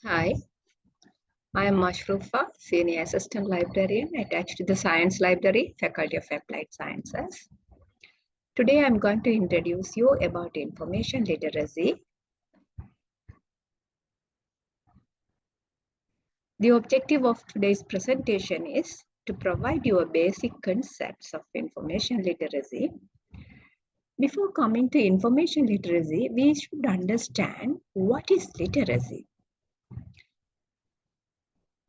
Hi, I am Mashrufa, Senior Assistant Librarian attached to the Science Library, Faculty of Applied Sciences. Today I am going to introduce you about information literacy. The objective of today's presentation is to provide you a basic concepts of information literacy. Before coming to information literacy, we should understand what is literacy.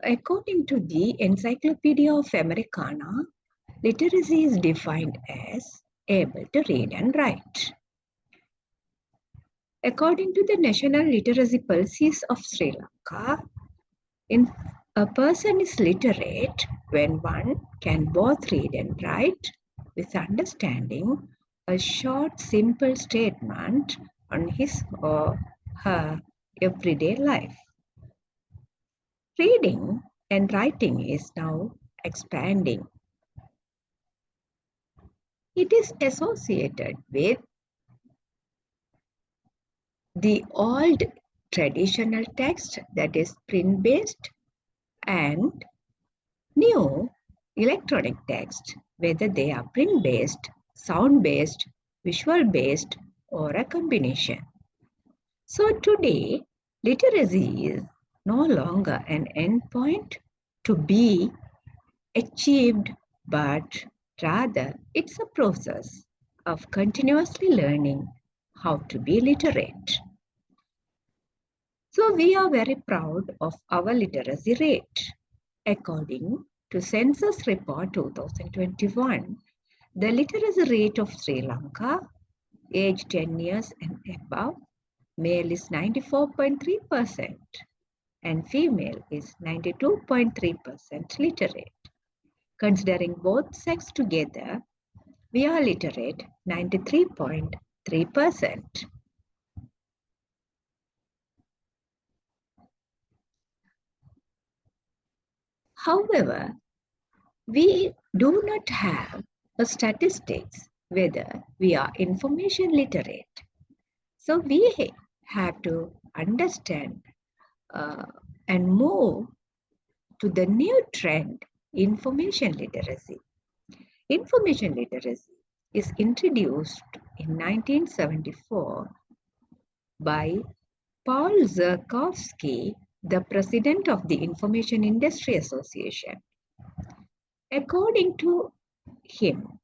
According to the Encyclopedia of Americana, literacy is defined as able to read and write. According to the National Literacy Policies of Sri Lanka, a person is literate when one can both read and write with understanding a short, simple statement on his or her everyday life. Reading and writing is now expanding. It is associated with the old traditional text, that is print-based, and new electronic text, whether they are print-based, sound-based, visual-based, or a combination. So today, literacy is no longer an endpoint to be achieved, but rather it's a process of continuously learning how to be literate. So we are very proud of our literacy rate. According to Census Report 2021, the literacy rate of Sri Lanka, age 10 years and above, male is 94.3% and female is 92.3% literate. Considering both sexes together, we are literate 93.3%. However, we do not have a statistics whether we are information literate. So we have to understand and move to the new trend, information literacy. Information literacy is introduced in 1974 by Paul Zerkowski, the president of the Information Industry Association. According to him,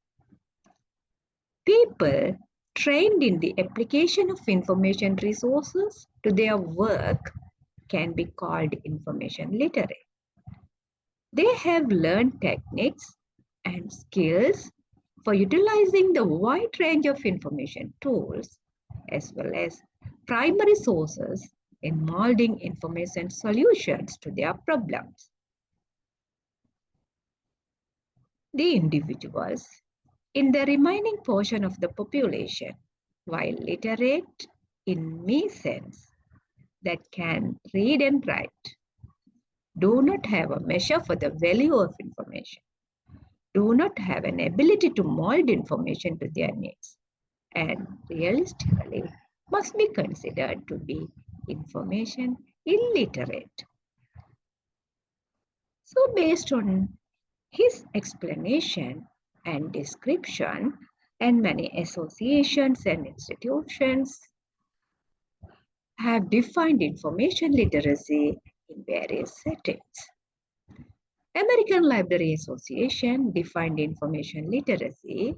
people trained in the application of information resources to their work can be called information literate. They have learned techniques and skills for utilizing the wide range of information tools as well as primary sources in molding information solutions to their problems. The individuals in the remaining portion of the population, while literate in me sense that can read and write, do not have a measure for the value of information, do not have an ability to mold information to their needs, and realistically must be considered to be information illiterate. So based on his explanation and description, and many associations and institutions have defined information literacy in various settings. American Library Association defined information literacy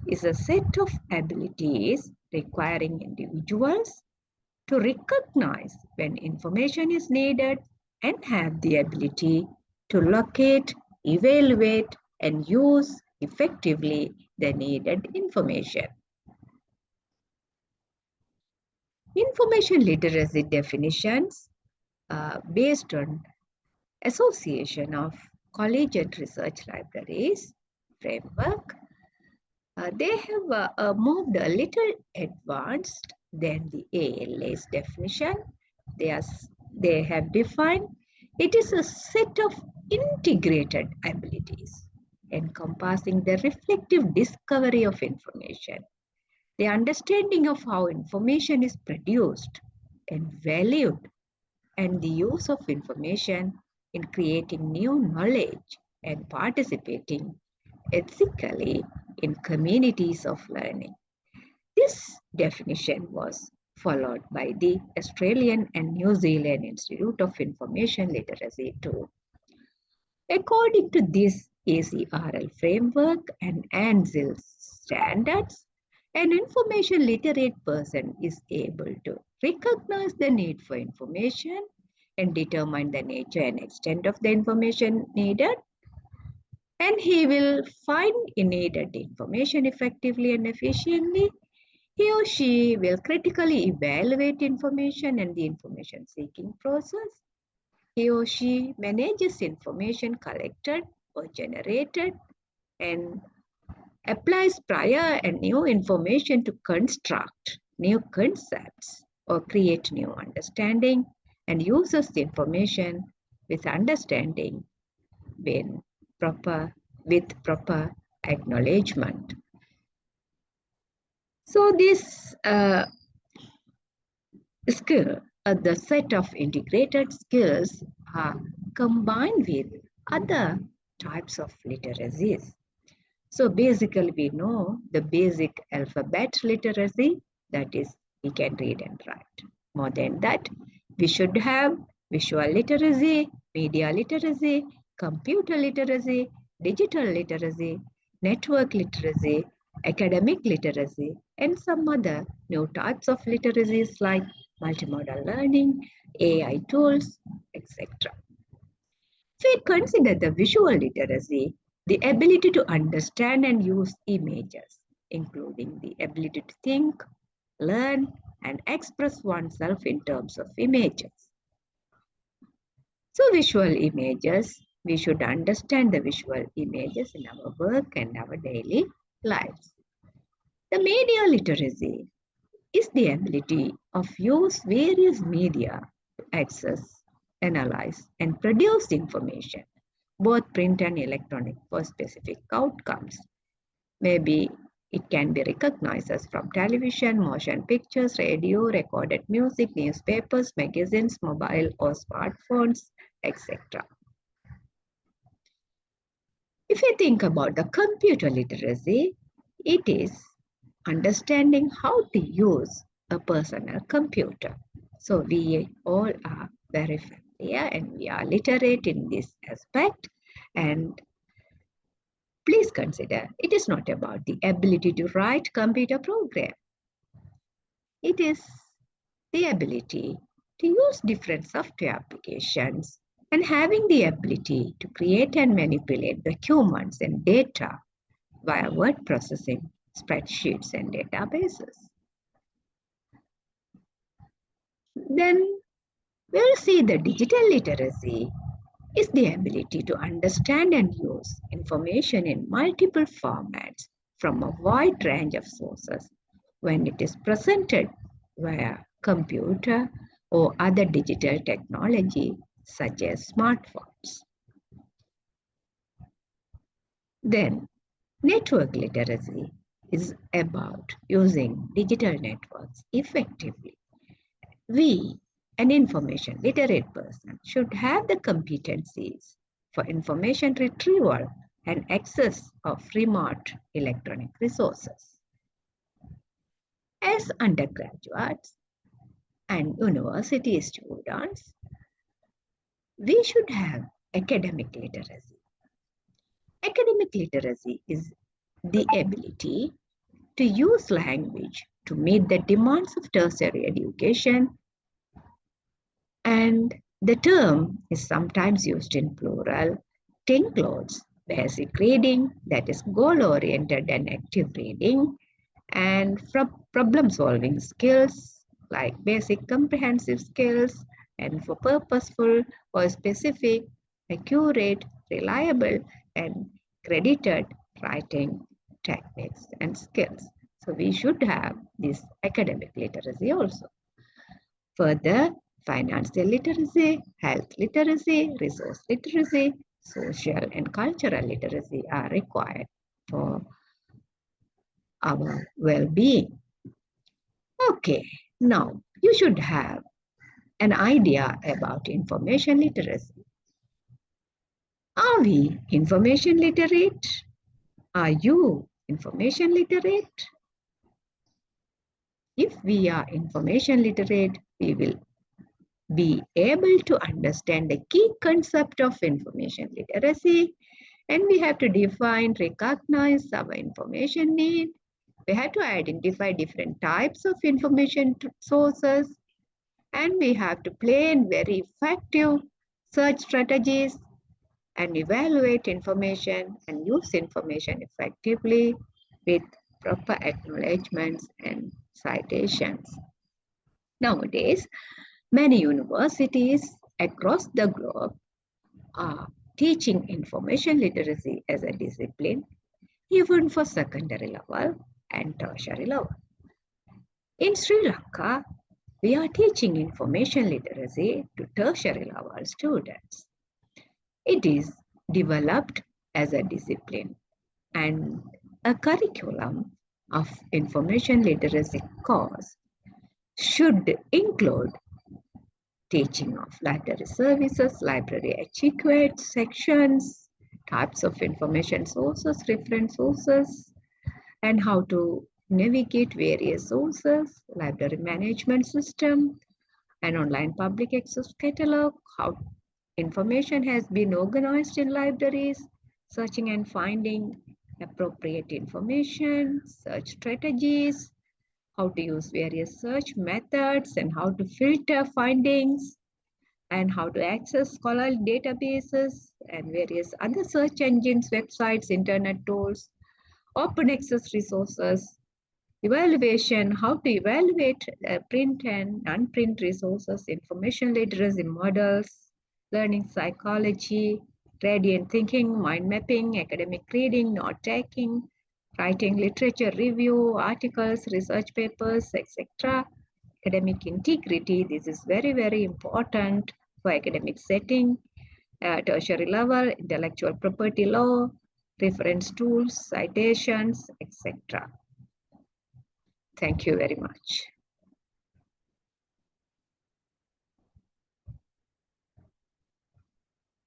is a set of abilities requiring individuals to recognize when information is needed and have the ability to locate, evaluate, and use effectively the needed information. Information literacy definitions based on Association of Collegiate Research Libraries framework. They have moved a little advanced than the ALA's definition. They have defined it is a set of integrated abilities encompassing the reflective discovery of information, the understanding of how information is produced and valued, and the use of information in creating new knowledge and participating ethically in communities of learning. This definition was followed by the Australian and New Zealand Institute of Information Literacy too. According to this ACRL framework and ANZIL standards, an information literate person is able to recognize the need for information and determine the nature and extent of the information needed, and he will find needed information effectively and efficiently. He or she will critically evaluate information and the information seeking process. He or she manages information collected or generated and applies prior and new information to construct new concepts or create new understanding, and uses the information with understanding when with proper acknowledgement. So this skill, the set of integrated skills are combined with other types of literacies. So basically we know the basic alphabet literacy, that is we can read and write. More than that, we should have visual literacy, media literacy, computer literacy, digital literacy, network literacy, academic literacy, and some other new types of literacies like multimodal learning, AI tools, etc. If we consider the visual literacy, the ability to understand and use images, including the ability to think, learn, and express oneself in terms of images. So visual images, we should understand the visual images in our work and our daily lives. The media literacy is the ability of use various media to access, analyze, and produce information, both print and electronic, for specific outcomes. Maybe it can be recognized as from television, motion pictures, radio, recorded music, newspapers, magazines, mobile or smartphones, etc. If you think about the computer literacy, it is understanding how to use a personal computer. So we all are very familiar and we are literate in this aspect. And please consider, it is not about the ability to write computer program. It is the ability to use different software applications and having the ability to create and manipulate documents and data via word processing, spreadsheets, and databases. Then we'll see the digital literacy is the ability to understand and use information in multiple formats from a wide range of sources when it is presented via computer or other digital technology such as smartphones. Then, network literacy is about using digital networks effectively. We, an information literate person, should have the competencies for information retrieval and access of remote electronic resources. As undergraduates and university students, we should have academic literacy. Academic literacy is the ability to use language to meet the demands of tertiary education, and the term is sometimes used in plural, to includes basic reading, that is goal-oriented and active reading, and problem-solving skills like basic comprehensive skills, and for purposeful or specific, accurate, reliable, and credited writing techniques and skills. So we should have this academic literacy also. Further, financial literacy, health literacy, resource literacy, social and cultural literacy are required for our well-being. Okay, now you should have an idea about information literacy. Are we information literate? Are you information literate? If we are information literate, we will be able to understand the key concept of information literacy, and we have to define, recognize our information need. We have to identify different types of information sources, and we have to plan very effective search strategies and evaluate information and use information effectively with proper acknowledgements and citations. Nowadays, many universities across the globe are teaching information literacy as a discipline, even for secondary level and tertiary level. In Sri Lanka, we are teaching information literacy to tertiary level students. It is developed as a discipline, and a curriculum of information literacy course should include teaching of library services, library etiquette sections, types of information sources, reference sources, and how to navigate various sources, library management system, an online public access catalog, how information has been organized in libraries, searching and finding appropriate information, search strategies, how to use various search methods and how to filter findings, and how to access scholarly databases and various other search engines, websites, internet tools, open access resources, evaluation, how to evaluate print and non-print resources, information literacy models, learning psychology, gradient thinking, mind mapping, academic reading, note taking, writing literature review, articles, research papers, etc. Academic integrity, this is very, very important for academic setting, tertiary level, intellectual property law, reference tools, citations, etc. Thank you very much.